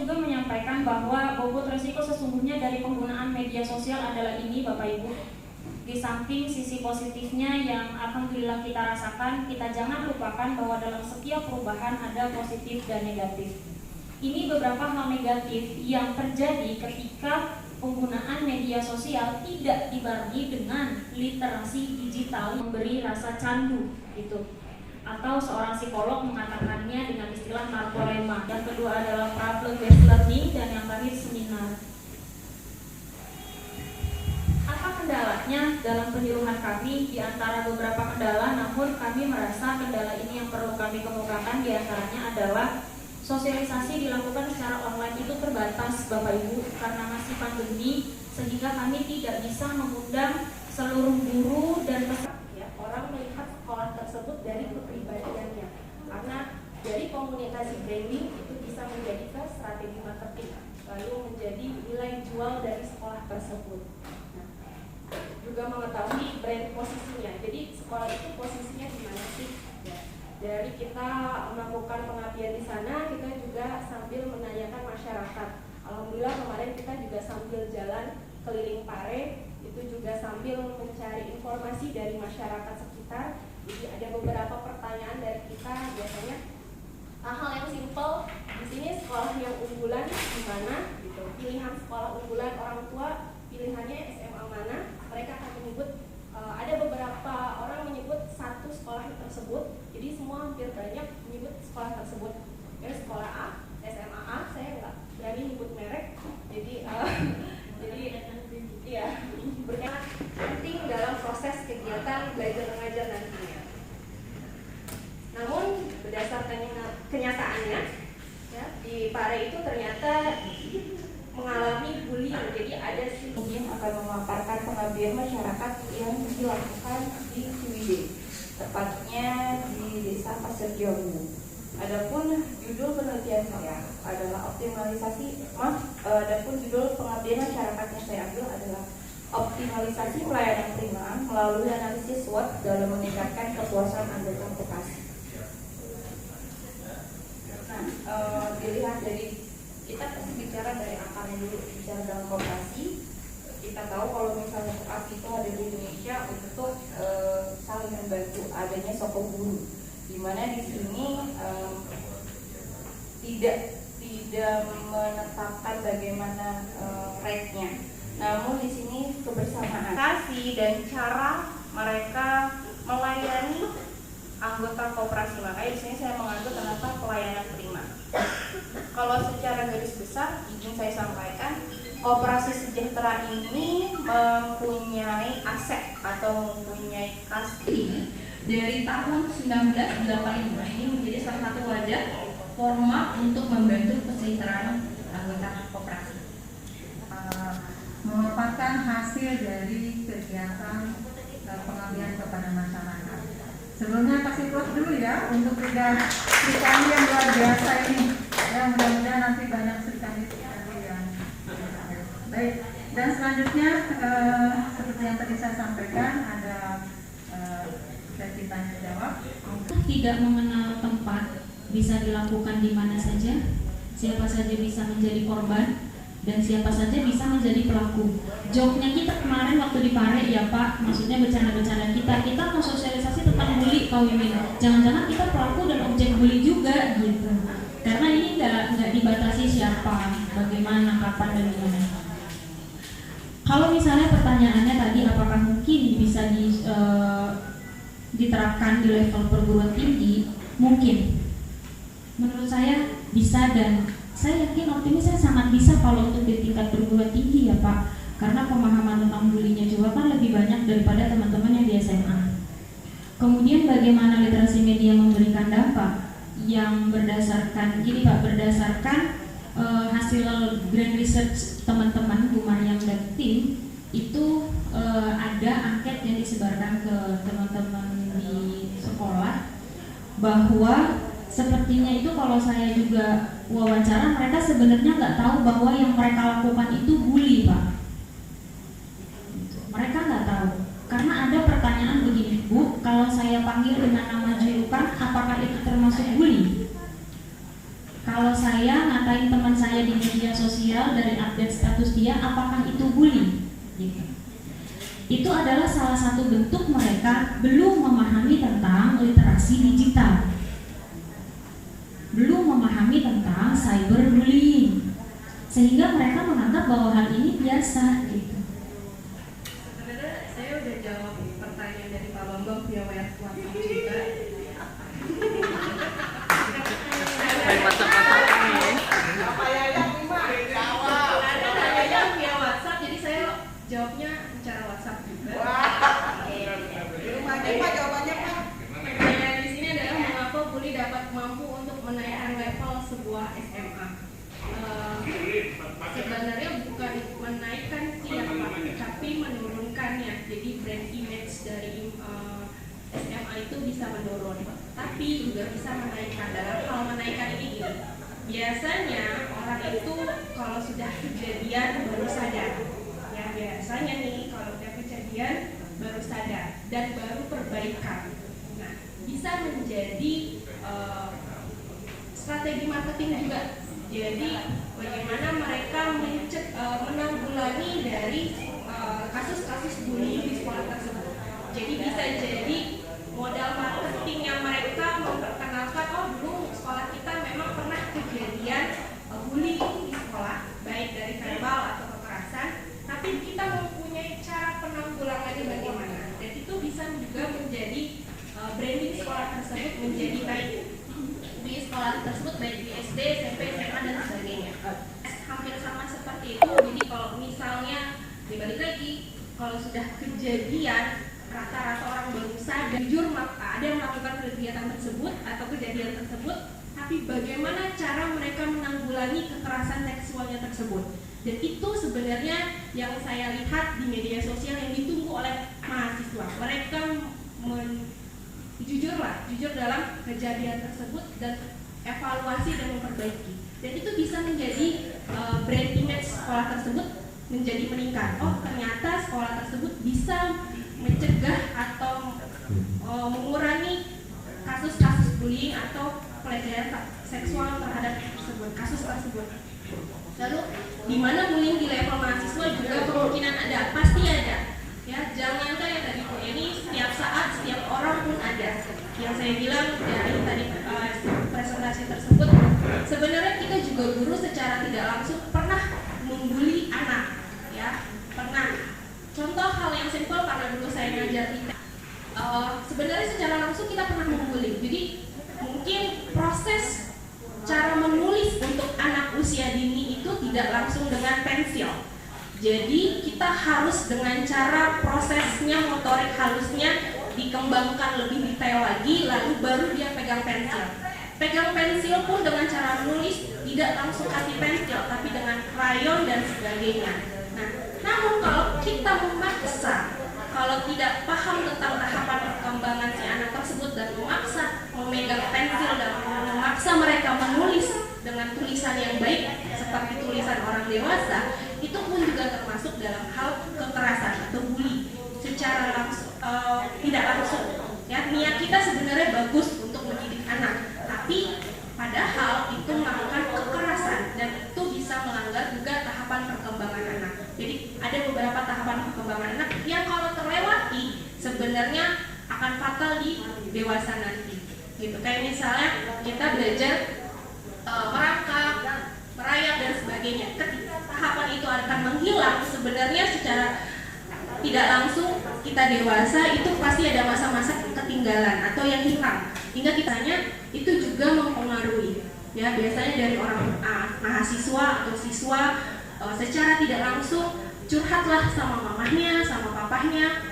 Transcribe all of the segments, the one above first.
juga menyampaikan bahwa bobot resiko sesungguhnya dari penggunaan media sosial adalah ini Bapak Ibu. Di samping sisi positifnya yang alhamdulillah kita rasakan, kita jangan lupakan bahwa dalam setiap perubahan ada positif dan negatif. Ini beberapa hal negatif yang terjadi ketika penggunaan media sosial tidak dibarengi dengan literasi digital memberi rasa candu gitu. Atau seorang psikolog mengatakannya dengan istilah narkolema. Yang kedua adalah problem based learning, dan yang terakhir seminar. Apa kendalanya dalam penyuluhan kami? Di antara beberapa kendala, namun kami merasa kendala ini yang perlu kami kemukakan di antaranya adalah sosialisasi dilakukan secara online itu terbatas Bapak Ibu karena masih pandemi, sehingga kami tidak bisa mengundang seluruh guru dan peserta. Orang melihat sekolah tersebut dari kepribadiannya, karena dari komunikasi branding itu bisa menjadi ke strategi marketing, lalu menjadi nilai jual dari sekolah tersebut. Nah, juga mengetahui brand posisinya, jadi sekolah itu posisinya di mana sih? Ya, dari kita melakukan pengabdian di sana, kita juga sambil menanyakan masyarakat. Alhamdulillah kemarin kita juga sambil jalan keliling Pare, itu juga sambil mencari informasi dari masyarakat sekitar. Jadi ada beberapa pertanyaan dari kita, biasanya hal yang simpel, di sini sekolah yang unggulan di mana gitu. Pilihan sekolah unggulan orang tua, pilihannya SMA mana, mereka akan menyebut ada beberapa orang menyebut satu sekolah tersebut. Jadi semua hampir banyak menyebut sekolah tersebut. Ya, sekolah A, SMA A, saya nggak berani nyebut merek. Jadi iya, berperan penting dalam proses kegiatan belajar mengajar nantinya. Namun berdasarkan kenyataannya, ya, di Pare itu ternyata mengalami bullying. Jadi ada yang akan memaparkan pengabdian masyarakat yang dilakukan di Ciwidey, tepatnya di Desa Pasir Jambu. Adapun judul penelitian saya adalah adapun judul pengabdian masyarakat yang saya ambil adalah optimalisasi pelayanan prima melalui analisis SWOT dalam meningkatkan kepuasan anggota koperasi. Nah, dilihat dari kita pasti bicara dari akarnya dulu, bicara dalam koperasi. Kita tahu kalau misalnya koperasi itu ada di Indonesia untuk saling membantu, adanya sokong guru, di mana di sini tidak menetapkan bagaimana rate-nya, namun di sini kebersamaan kasih dan cara mereka melayani anggota koperasi. Makanya di sini saya mengambil kenapa pelayanan prima. Kalau secara garis besar ingin saya sampaikan, Koperasi Sejahtera ini mempunyai aset atau mempunyai kas dari tahun 1985. Ini menjadi salah satu wadah formal untuk membantu kesejahteraan anggota koperasi. Merupakan hasil dari kegiatan pengabdian kepada masyarakat. Sebelumnya kasih plus dulu ya untuk ceritanya yang luar biasa ini. Ya, mudah-mudahan nanti banyak ceritanya yang baik. Dan selanjutnya seperti yang tadi saya sampaikan, ada sesi tanya jawab. Tidak mengenal tempat, bisa dilakukan di mana saja, siapa saja bisa menjadi korban, dan siapa saja bisa menjadi pelaku. Joknya kita kemarin waktu di Pare ya Pak, maksudnya bercanda-bercanda kita mau sosialisasi tentang bully kaum ini. Jangan-jangan kita pelaku dan objek bully juga gitu. Karena ini nggak dibatasi siapa, bagaimana, kapan dan gimana. Kalau misalnya pertanyaannya tadi apakah mungkin bisa diterapkan di level perguruan tinggi, mungkin. Menurut saya bisa, dan saya yakin optimis saya sangat bisa kalau untuk di tingkat perguruan tinggi ya Pak, karena pemahaman tentang bullying-nya juga kan lebih banyak daripada teman-teman yang di SMA. Kemudian bagaimana literasi media memberikan dampak yang berdasarkan gini Pak, berdasarkan hasil grand research teman-teman Bu Maryam dan tim itu ada angket yang disebarkan ke teman-teman di sekolah bahwa sepertinya itu kalau saya juga wawancara, mereka sebenarnya nggak tahu bahwa yang mereka lakukan itu bully Pak. Mereka nggak tahu, karena ada pertanyaan begini, Bu, kalau saya panggil dengan nama julukan, apakah itu termasuk bully? Kalau saya ngatain teman saya di media sosial dari update status dia, apakah itu bully? Gitu. Itu adalah salah satu bentuk mereka belum memahami tentang literasi digital, belum memahami tentang cyberbullying, sehingga mereka menganggap bahwa hal ini biasa gitu. Sebenarnya saya udah jawab pertanyaan dari Pak Bambang via WhatsApp juga. Ada via WhatsApp, jadi saya jawabnya secara WhatsApp juga. Jawabannya Pak. Pertanyaan di sini adalah mengapa bully dapat mampu untuk menaikkan level sebuah SMA. Sebenarnya bukan menaikkan sih ya Pak, tapi menurunkannya. Jadi brand image dari SMA itu bisa menurun, tapi juga bisa menaikkan. Dalam hal menaikkan ini gini, biasanya orang itu kalau sudah kejadian baru sadar. Ya biasanya nih kalau udah kejadian baru sadar dan baru perbaikan. Nah, bisa menjadi strategi marketing juga. Jadi bagaimana mereka menanggulangi dari kasus-kasus bullying di sekolah tersebut. Jadi bisa jadi modal marketing yang mereka memperkenalkan, oh dulu sekolah kita memang pernah kejadian bullying di sekolah, baik dari verbal atau kekerasan, tapi kita mempunyai cara penanggulangannya bagaimana. Dan itu bisa juga menjadi branding sekolah tersebut menjadi baik di sekolah tersebut, baik di SD, SMP, SMA dan sebagainya. Hampir sama seperti itu. Jadi kalau misalnya dibalik lagi, kalau sudah kejadian rata-rata orang baru sadar, jujur ada yang melakukan kegiatan tersebut atau kejadian tersebut, tapi bagaimana cara mereka menanggulangi kekerasan seksualnya tersebut. Dan itu sebenarnya yang saya lihat di media sosial yang ditunggu oleh mahasiswa. Mereka jujur dalam kejadian tersebut dan evaluasi dan memperbaiki. Dan itu bisa menjadi brand image sekolah tersebut menjadi meningkat. Oh ternyata sekolah tersebut bisa mencegah atau mengurangi kasus-kasus bullying atau pelecehan seksual terhadap kasus tersebut. Lalu di mana bullying di level mahasiswa juga kemungkinan ada, pasti ada. Ya, jangankan yang tadi Bu ini setiap saat, setiap orang pun ada. Yang saya bilang dari tadi presentasi tersebut, sebenarnya kita juga guru secara tidak langsung pernah membuli anak, ya, pernah. Contoh hal yang simpel karena dulu saya ngajar IPA, sebenarnya secara langsung kita pernah membuli. Jadi mungkin proses cara menulis untuk anak usia dini itu tidak langsung dengan pensil. Jadi kita harus dengan cara prosesnya, motorik halusnya dikembangkan lebih detail lagi, lalu baru dia pegang pensil. Pegang pensil pun dengan cara menulis tidak langsung kasih pensil, tapi dengan krayon dan sebagainya. Nah, namun kalau kita memaksa, kalau tidak paham tentang tahapan perkembangan si anak tersebut dan memaksa memegang pensil dan memaksa mereka menulis dengan tulisan yang baik seperti tulisan orang dewasa, itu pun juga termasuk dalam hal kekerasan atau bully secara langsung, tidak langsung. Ya, niat kita sebenarnya bagus untuk mendidik anak, tapi padahal itu melakukan kekerasan dan itu bisa melanggar juga tahapan perkembangan anak. Jadi ada beberapa tahapan perkembangan anak yang kalau terlewati sebenarnya akan fatal di dewasa nanti. Gitu. Kayak misalnya kita belajar merangkak, merayap dan sebagainya. Ketika tahapan itu akan menghilang, sebenarnya secara tidak langsung kita dewasa itu pasti ada masa-masa ketinggalan atau yang hilang. Hingga kitanya itu juga mempengaruhi. Ya, biasanya dari orang mahasiswa atau siswa secara tidak langsung curhatlah sama mamahnya, sama papahnya.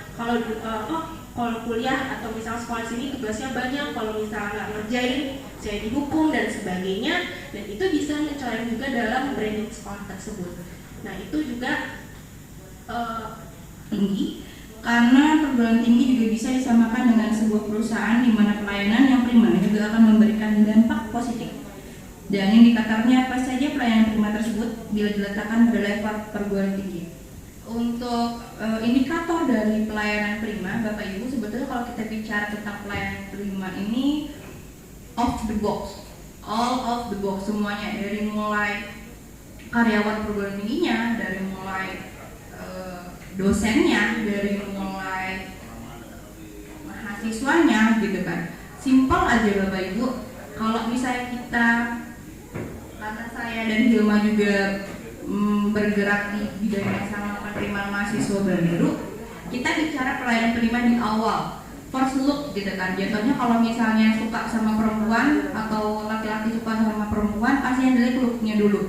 Kalau kuliah atau misalnya sekolah sini tugasnya banyak, kalau misalnya nggak ngerjain saya dihukum dan sebagainya, dan itu bisa mencoreng juga dalam branding sekolah tersebut. Nah itu juga tinggi karena perguruan tinggi juga bisa disamakan dengan sebuah perusahaan di mana pelayanan yang prima juga akan memberikan dampak positif. Dan indikatornya apa saja pelayanan prima tersebut bila diletakkan pada level perguruan tinggi. Untuk indikator dari pelayanan prima, Bapak Ibu, sebetulnya kalau kita bicara tentang pelayanan prima ini off the box, all of the box semuanya, dari mulai karyawan perguruan tingginya, dari mulai dosennya, dari mulai mahasiswanya gitu kan. Simpel aja Bapak Ibu, kalau misalnya kita, karena saya dan Hilma juga bergerak di bidang yang sama penerimaan mahasiswa baru, kita bicara pelayanan penerimaan di awal, first look gitu kan. Jatuhnya kalau misalnya suka sama perempuan atau laki-laki suka sama perempuan, pasti yang dilihat looknya dulu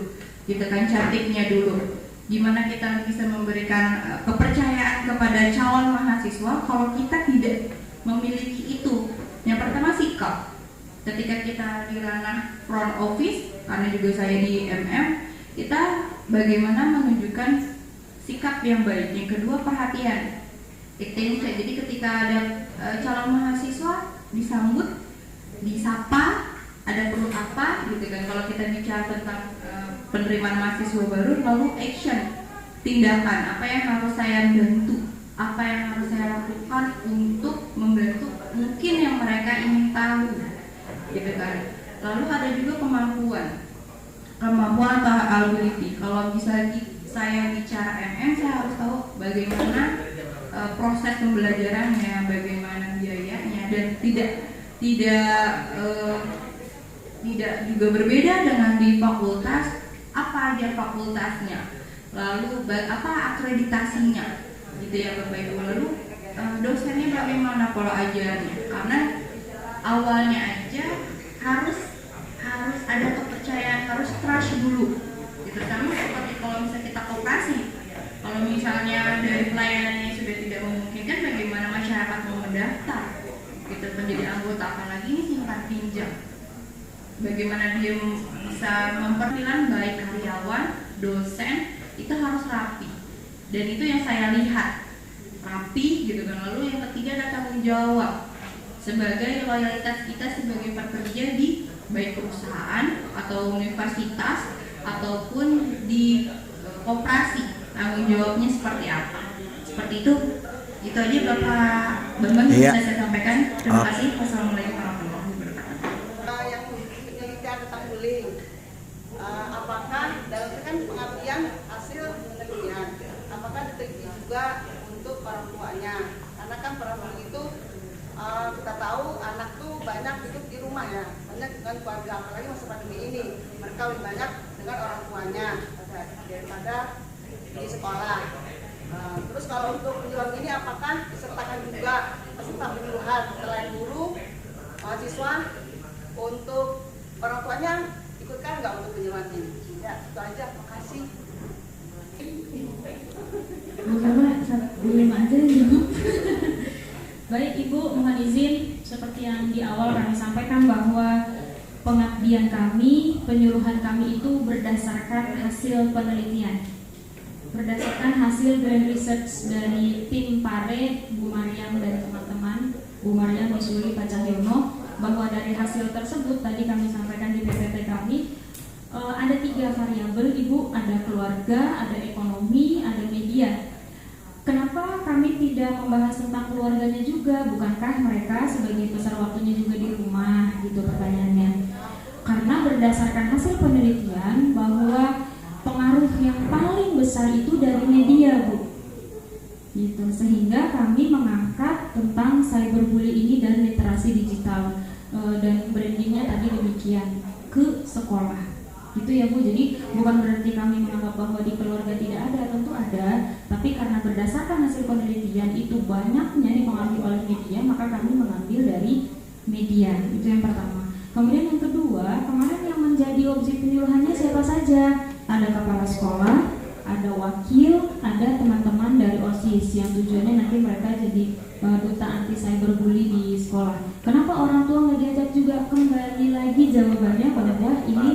gitu kan, cantiknya dulu. Gimana kita bisa memberikan kepercayaan kepada calon mahasiswa kalau kita tidak memiliki itu. Yang pertama sikap. Ketika kita di ranah front office, karena juga saya di MM, kita bagaimana menunjukkan sikap yang baik. Yang kedua perhatian. Jadi ketika ada calon mahasiswa disambut, disapa, ada perlu apa gitu kan. Kalau kita bicara tentang penerimaan mahasiswa baru, lalu action, tindakan, apa yang harus saya bantu, apa yang harus saya lakukan untuk membantu mungkin yang mereka ingin tahu gitu kan. Lalu ada juga kemampuan atau ability. Kalau bisa saya bicara MM, saya harus tahu bagaimana proses pembelajarannya, bagaimana biayanya, dan tidak juga berbeda dengan di fakultas. Apa aja fakultasnya, lalu apa akreditasinya gitu ya Bapak Ibu. Lalu dosennya bagaimana pola ajarnya, karena awalnya aja harus ada kepercayaan, harus trust dulu gitu. Karena seperti kalau misalnya kita koperasi, kalau misalnya dari pelayanannya sudah tidak memungkinkan, bagaimana masyarakat mau mendaftar gitu menjadi anggota, apalagi ini simpan pinjam. Bagaimana dia bisa mempertilan baik karyawan, dosen, itu harus rapi. Dan itu yang saya lihat, rapi gitu kan. Lalu yang ketiga ada tanggung jawab sebagai loyalitas kita sebagai pekerja di baik perusahaan atau universitas ataupun di koperasi. Tanggung jawabnya seperti apa? Seperti itu. Itu aja Bapak Bambang yang bisa saya sampaikan. Terima kasih. Wassalamualaikum warahmatullahi wabarakatuh. Yang penelitian tentang bullying, apakah dalam kan pengabdian hasil penelitian, apakah diteliti juga untuk orang tuanya? Karena kan perempuan itu kita tahu anak tuh banyak hidup di rumah ya, banyak dengan keluarga, apalagi masa pandemi ini mereka lebih banyak dengan orang tuanya daripada di sekolah. Terus kalau untuk penyuluhan ini apakah disertakan juga peserta penyuluhan selain guru, mahasiswa, untuk orang tuanya ikutkan nggak untuk penyuluhan ini? Ya, itu aja. Makasih. Belum aja jawab. Baik Ibu, mohon izin seperti yang di awal kami sampaikan bahwa pengabdian kami, penyuluhan kami itu berdasarkan hasil penelitian, berdasarkan hasil grand research dari tim PARE, Bu Mariam dan teman-teman, Bu Mariam, Bu Suli, Pak Cahyono, bahwa dari hasil tersebut tadi kami sampaikan di PPT kami ada 3 variabel Ibu, ada keluarga, ada ekonomi, ada media. Kenapa kami tidak membahas tentang keluarganya juga? Bukankah mereka sebagai besar waktunya juga di rumah gitu pertanyaannya? Karena berdasarkan hasil penelitian bahwa pengaruh yang paling besar itu dari media Bu, gitu. Sehingga kami mengangkat tentang cyberbully ini dan literasi digital dan brandingnya tadi demikian ke sekolah, gitu ya Bu. Jadi bukan berarti kami menganggap bahwa di keluarga tidak ada, tentu ada, tapi karena berdasarkan hasil penelitian itu banyaknya dipengaruhi oleh media, maka kami mengambil dari media. Itu yang pertama. Kemudian yang kedua, kemarin yang menjadi objek penyuluhannya siapa saja? Ada kepala sekolah, ada wakil, ada teman-teman dari OSIS yang tujuannya nanti mereka jadi duta anti cyberbully di sekolah. Kenapa orang tua nggak diajak juga? Kembali lagi jawabannya bahwa ini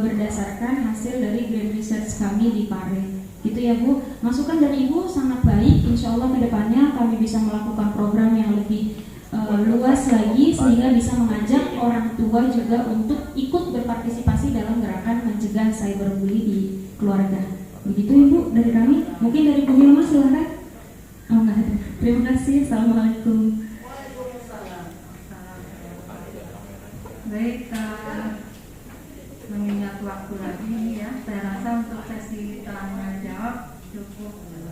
berdasarkan hasil dari grand research kami di PARE. Gitu ya Bu. Masukan dari Ibu sangat baik. Insya Allah kedepannya kami bisa melakukan program yang lebih luas lagi sehingga bisa mengajak orang tua juga untuk ikut berpartisipasi dalam gerakan mencegah cyberbully di keluarga. Begitu Ibu dari kami. Mungkin dari Bu Hilma silakan. Oh enggak ada. Terima kasih. Assalamualaikum. Baik, ini ya, saya rasa untuk sesi tanya jawab cukup ya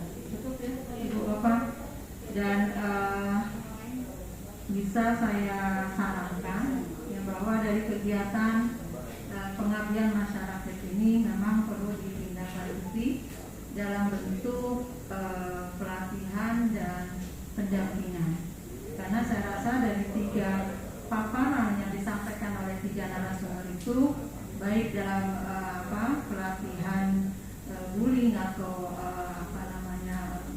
Ibu Bapak, dan bisa saya sarankan ya bahwa dari kegiatan pengabdian masyarakat ini memang perlu ditindaklanjuti dalam bentuk pelatihan dan pendampingan, karena saya rasa dari 3 paparan yang disampaikan oleh 3 narasumber itu, baik dalam pelatihan bullying atau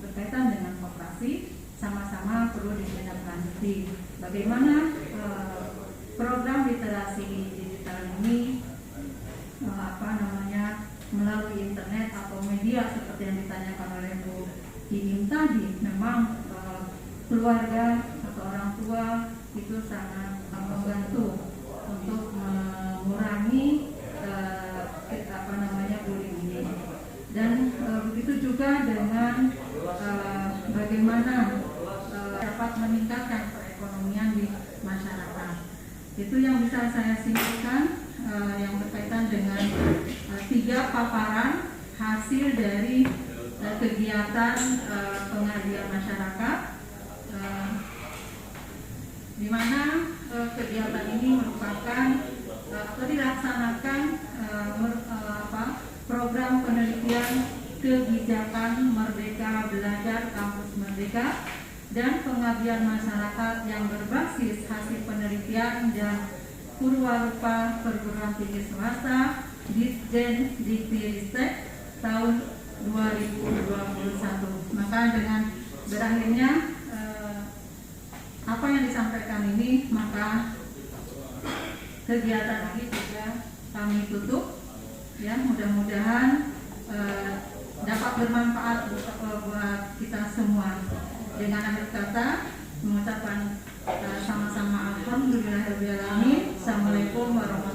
berkaitan dengan koperasi, sama-sama perlu ditindaklanjuti. Bagaimana program literasi digital ini melalui internet atau media seperti yang ditanyakan oleh Bu Iim tadi, memang keluarga atau orang tua itu sangat membantu untuk mengurangi bullying ini. Dan begitu juga dengan bagaimana dapat meningkatkan perekonomian di masyarakat. Itu yang bisa saya simpulkan yang berkaitan dengan 3 paparan hasil dari kegiatan pengabdian masyarakat, di mana kegiatan ini merupakan atau dilaksanakan program penelitian kebijakan Merdeka Belajar Kampus Merdeka dan pengabdian masyarakat yang berbasis hasil penelitian dan Purwarupa Perguruan Tinggi Swasta Ditjen Dikti-Ristek tahun 2021. Maka dengan berakhirnya apa yang disampaikan ini, maka kegiatan ini juga kami tutup. Ya, mudah-mudahan dapat bermanfaat buat kita semua. Dengan akhir kata mengucapkan sama-sama alhamdulillahirabbil alamin. Assalamualaikum warahmatullahi wabarakatuh.